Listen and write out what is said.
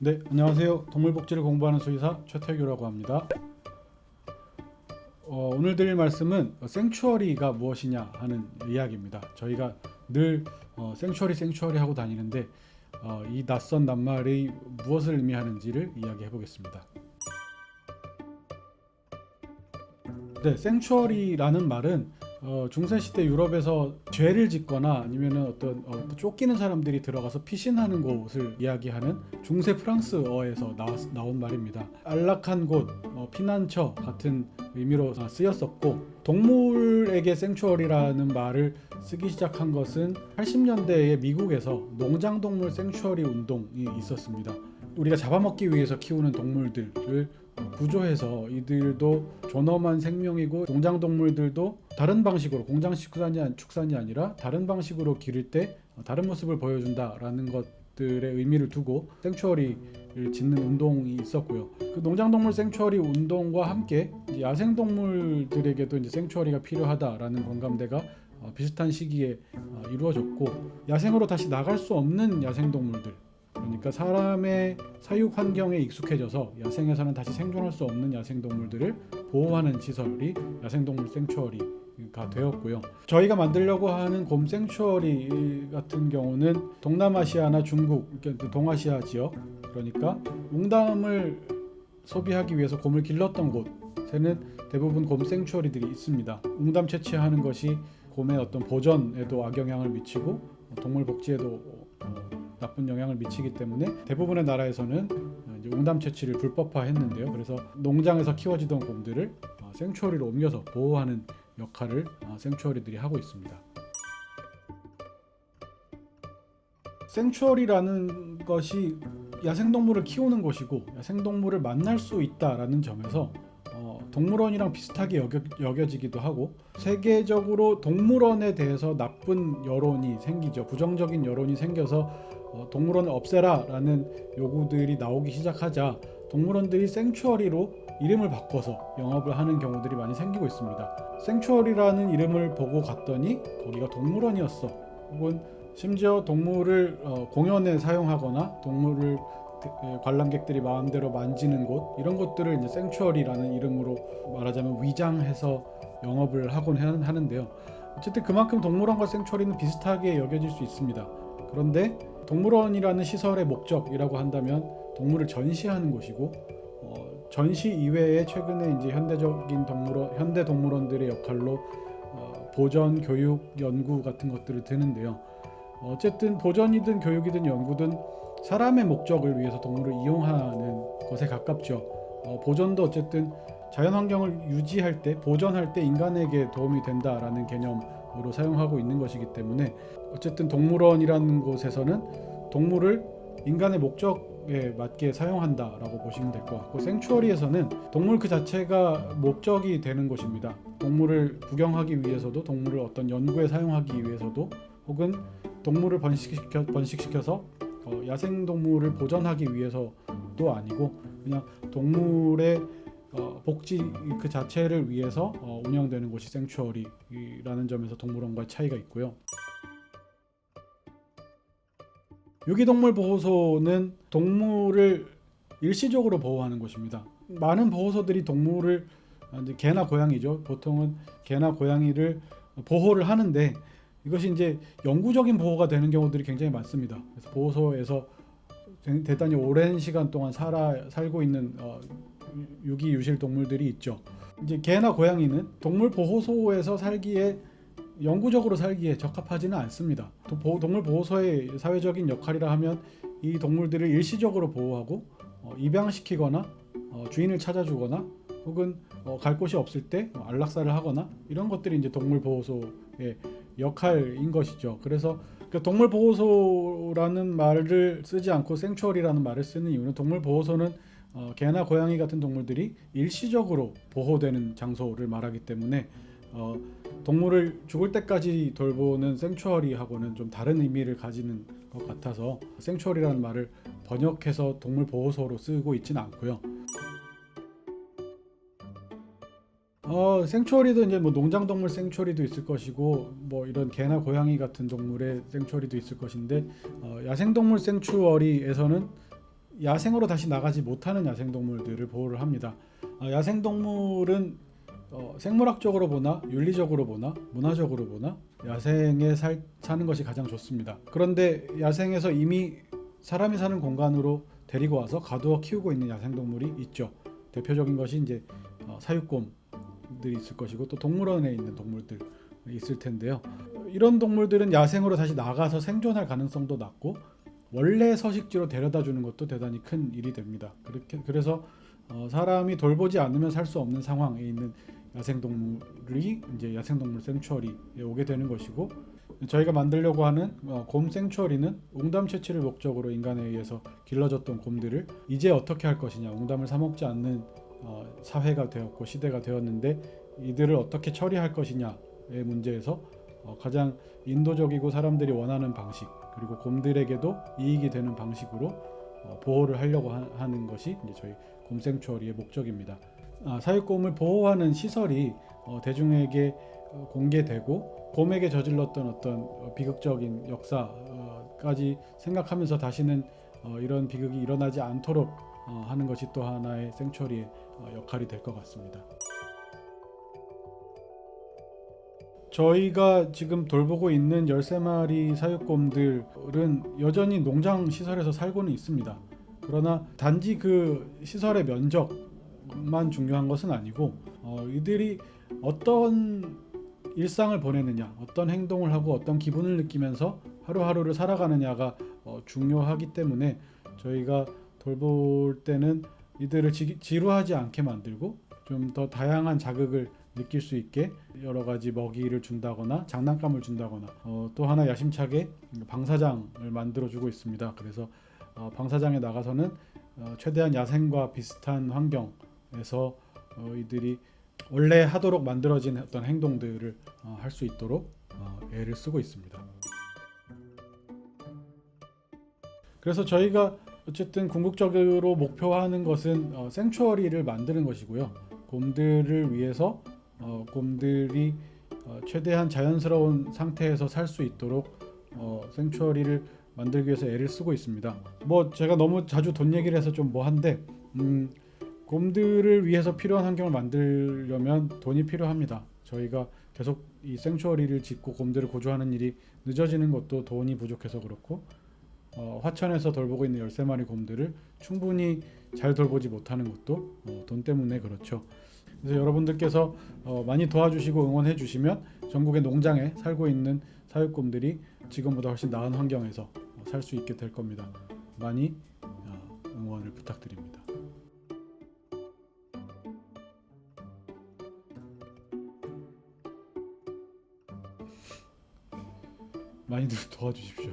네, 안녕하세요. 동물복지를 공부하는 수의사 최태규라고 합니다. 오늘 드릴 말씀은 생추어리가 무엇이냐 하는 이야기입니다. 저희가 늘 생추어리 하고 다니는데 이 낯선 낱말이 무엇을 의미하는지를 이야기해 보겠습니다. 네, 생추어리라는 말은 중세시대 유럽에서 죄를 짓거나 아니면 쫓기는 사람들이 들어가서 피신하는 곳을 이야기하는 중세 프랑스어에서 나온 말입니다. 안락한 곳, 피난처 같은 의미로 쓰였었고, 동물에게 생추어리라는 말을 쓰기 시작한 것은 80년대에 미국에서 농장동물 생추어리 운동이 있었습니다. 우리가 잡아먹기 위해서 키우는 동물들을 구조해서 이들도 존엄한 생명이고 농장동물들도 다른 방식으로 공장 축산이 아니라 다른 방식으로 기를 때 다른 모습을 보여준다라는 것들의 의미를 두고 생추어리를 짓는 운동이 있었고요. 그 농장동물 생추어리 운동과 함께 야생동물들에게도 이제 생추어리가 필요하다라는 공감대가 비슷한 시기에 이루어졌고, 야생으로 다시 나갈 수 없는 야생동물들, 그러니까 사람의 사육 환경에 익숙해져서 야생에서는 다시 생존할 수 없는 야생동물들을 보호하는 시설이 야생동물 생추어리가 되었고요. 저희가 만들려고 하는 곰 생추어리 같은 경우는 동남아시아나 중국, 그러니까 동아시아 지역, 그러니까 웅담을 소비하기 위해서 곰을 길렀던 곳에는 대부분 곰 생추어리들이 있습니다. 웅담 채취하는 것이 곰의 어떤 보전에도 악영향을 미치고 동물 복지에도 나쁜 영향을 미치기 때문에 대부분의 나라에서는 이제 웅담 채취를 불법화했는데요. 그래서 농장에서 키워지던 곰들을 생추어리로 옮겨서 보호하는 역할을 생추어리들이 하고 있습니다. 생추어리라는 것이 야생동물을 키우는 곳이고 야생동물을 만날 수 있다라는 점에서 동물원이랑 비슷하게 여겨지기도 하고, 세계적으로 동물원에 대해서 나쁜 여론이 생기죠. 부정적인 여론이 생겨서 동물원을 없애라 라는 요구들이 나오기 시작하자 동물원들이 생추어리로 이름을 바꿔서 영업을 하는 경우들이 많이 생기고 있습니다. 생추어리라는 이름을 보고 갔더니 거기가 동물원이었어, 혹은 심지어 동물을 공연에 사용하거나 동물을 관람객들이 마음대로 만지는 곳, 이런 것들을 이제 생추어리라는 이름으로 말하자면 위장해서 영업을 하곤 하는데요. 어쨌든 그만큼 동물원과 생추어리는 비슷하게 여겨질 수 있습니다. 그런데 동물원이라는 시설의 목적이라고 한다면 동물을 전시하는 곳이고, 전시 이외에 최근에 이제 현대 동물원들의 역할로 보전, 교육, 연구 같은 것들을 드는데요. 어쨌든 보전이든 교육이든 연구든 사람의 목적을 위해서 동물을 이용하는 것에 가깝죠. 보전도 어쨌든 자연환경을 유지할 때, 보전할 때 인간에게 도움이 된다라는 개념으로 사용하고 있는 것이기 때문에 어쨌든 동물원이라는 곳에서는 동물을 인간의 목적에 맞게 사용한다라고 보시면 될 것 같고, 생추어리에서는 동물 그 자체가 목적이 되는 곳입니다. 동물을 구경하기 위해서도, 동물을 어떤 연구에 사용하기 위해서도, 혹은 동물을 번식시켜서 야생동물을 보전하기 위해서도 아니고, 그냥 동물의 복지 그 자체를 위해서 운영되는 곳이 생추어리라는 점에서 동물원과의 차이가 있고요. 유기동물 보호소는 동물을 일시적으로 보호하는 곳입니다. 많은 보호소들이 동물을, 이제 개나 고양이죠, 보통은 개나 고양이를 보호를 하는데 이것이 이제 영구적인 보호가 되는 경우들이 굉장히 많습니다. 그래서 보호소에서 대단히 오랜 시간 동안 살고 있는 유기 유실 동물들이 있죠. 이제 개나 고양이는 동물 보호소에서 영구적으로 살기에 적합하지는 않습니다. 동물 보호소의 사회적인 역할이라 하면 이 동물들을 일시적으로 보호하고 입양시키거나 주인을 찾아주거나, 혹은 갈 곳이 없을 때 안락사를 하거나, 이런 것들이 이제 동물 보호소의 역할인 것이죠. 그래서 그 동물 보호소라는 말을 쓰지 않고 생추어리라는 말을 쓰는 이유는, 동물 보호소는 개나 고양이 같은 동물들이 일시적으로 보호되는 장소를 말하기 때문에 동물을 죽을 때까지 돌보는 생추어리하고는 좀 다른 의미를 가지는 것 같아서 생추어리라는 말을 번역해서 동물 보호소로 쓰고 있지는 않고요. 생추어리도 이제 뭐 농장동물 생추어리도 있을 것이고, 뭐 이런 개나 고양이 같은 동물의 생추어리도 있을 것인데, 야생동물 생추어리에서는 야생으로 다시 나가지 못하는 야생동물들을 보호를 합니다. 야생동물은 생물학적으로 보나 윤리적으로 보나 문화적으로 보나 야생에 사는 것이 가장 좋습니다. 그런데 야생에서 이미 사람이 사는 공간으로 데리고 와서 가두어 키우고 있는 야생동물이 있죠. 대표적인 것이 이제 사육곰들이 있을 것이고 또 동물원에 있는 동물들 있을 텐데요. 이런 동물들은 야생으로 다시 나가서 생존할 가능성도 낮고 원래 서식지로 데려다 주는 것도 대단히 큰 일이 됩니다. 그래서 사람이 돌보지 않으면 살 수 없는 상황에 있는 야생동물이 이제 야생동물 생추어리에 오게 되는 것이고, 저희가 만들려고 하는 곰 생추어리는 웅담 채취를 목적으로 인간에 의해서 길러졌던 곰들을 이제 어떻게 할 것이냐, 웅담을 사 먹지 않는 사회가 되었고 시대가 되었는데 이들을 어떻게 처리할 것이냐의 문제에서 가장 인도적이고 사람들이 원하는 방식, 그리고 곰들에게도 이익이 되는 방식으로 보호를 하려고 하는 것이 이제 저희 곰 생추어리의 목적입니다. 사육곰을 보호하는 시설이 대중에게 공개되고 곰에게 저질렀던 어떤 비극적인 역사까지 생각하면서 다시는 이런 비극이 일어나지 않도록 하는 것이 또 하나의 생추어리의 역할이 될 것 같습니다. 저희가 지금 돌보고 있는 13마리 사육곰들은 여전히 농장 시설에서 살고는 있습니다. 그러나 단지 그 시설의 면적만 중요한 것은 아니고 이들이 어떤 일상을 보내느냐, 어떤 행동을 하고 어떤 기분을 느끼면서 하루하루를 살아가느냐가 중요하기 때문에 저희가 돌볼 때는 이들을 지루하지 않게 만들고 좀 더 다양한 자극을 느낄 수 있게 여러 가지 먹이를 준다거나 장난감을 준다거나 또 하나 야심차게 방사장을 만들어주고 있습니다. 그래서 방사장에 나가서는 최대한 야생과 비슷한 환경에서 이들이 원래 하도록 만들어진 어떤 행동들을 할 수 있도록 애를 쓰고 있습니다. 그래서 저희가 어쨌든 궁극적으로 목표하는 것은 생추어리를 만드는 것이고요. 곰들을 위해서 곰들이 최대한 자연스러운 상태에서 살 수 있도록 생추어리를 만들기 위해서 애를 쓰고 있습니다. 제가 너무 자주 돈 얘기를 해서 좀 뭐한데 곰들을 위해서 필요한 환경을 만들려면 돈이 필요합니다. 저희가 계속 이 생추어리를 짓고 곰들을 고조하는 일이 늦어지는 것도 돈이 부족해서 그렇고 화천에서 돌보고 있는 13마리 곰들을 충분히 잘 돌보지 못하는 것도 돈 때문에 그렇죠. 그래서 여러분들께서 많이 도와주시고 응원해 주시면 전국의 농장에 살고 있는 사육곰들이 지금보다 훨씬 나은 환경에서 살 수 있게 될 겁니다. 많이 응원을 부탁드립니다. 많이들 도와주십시오.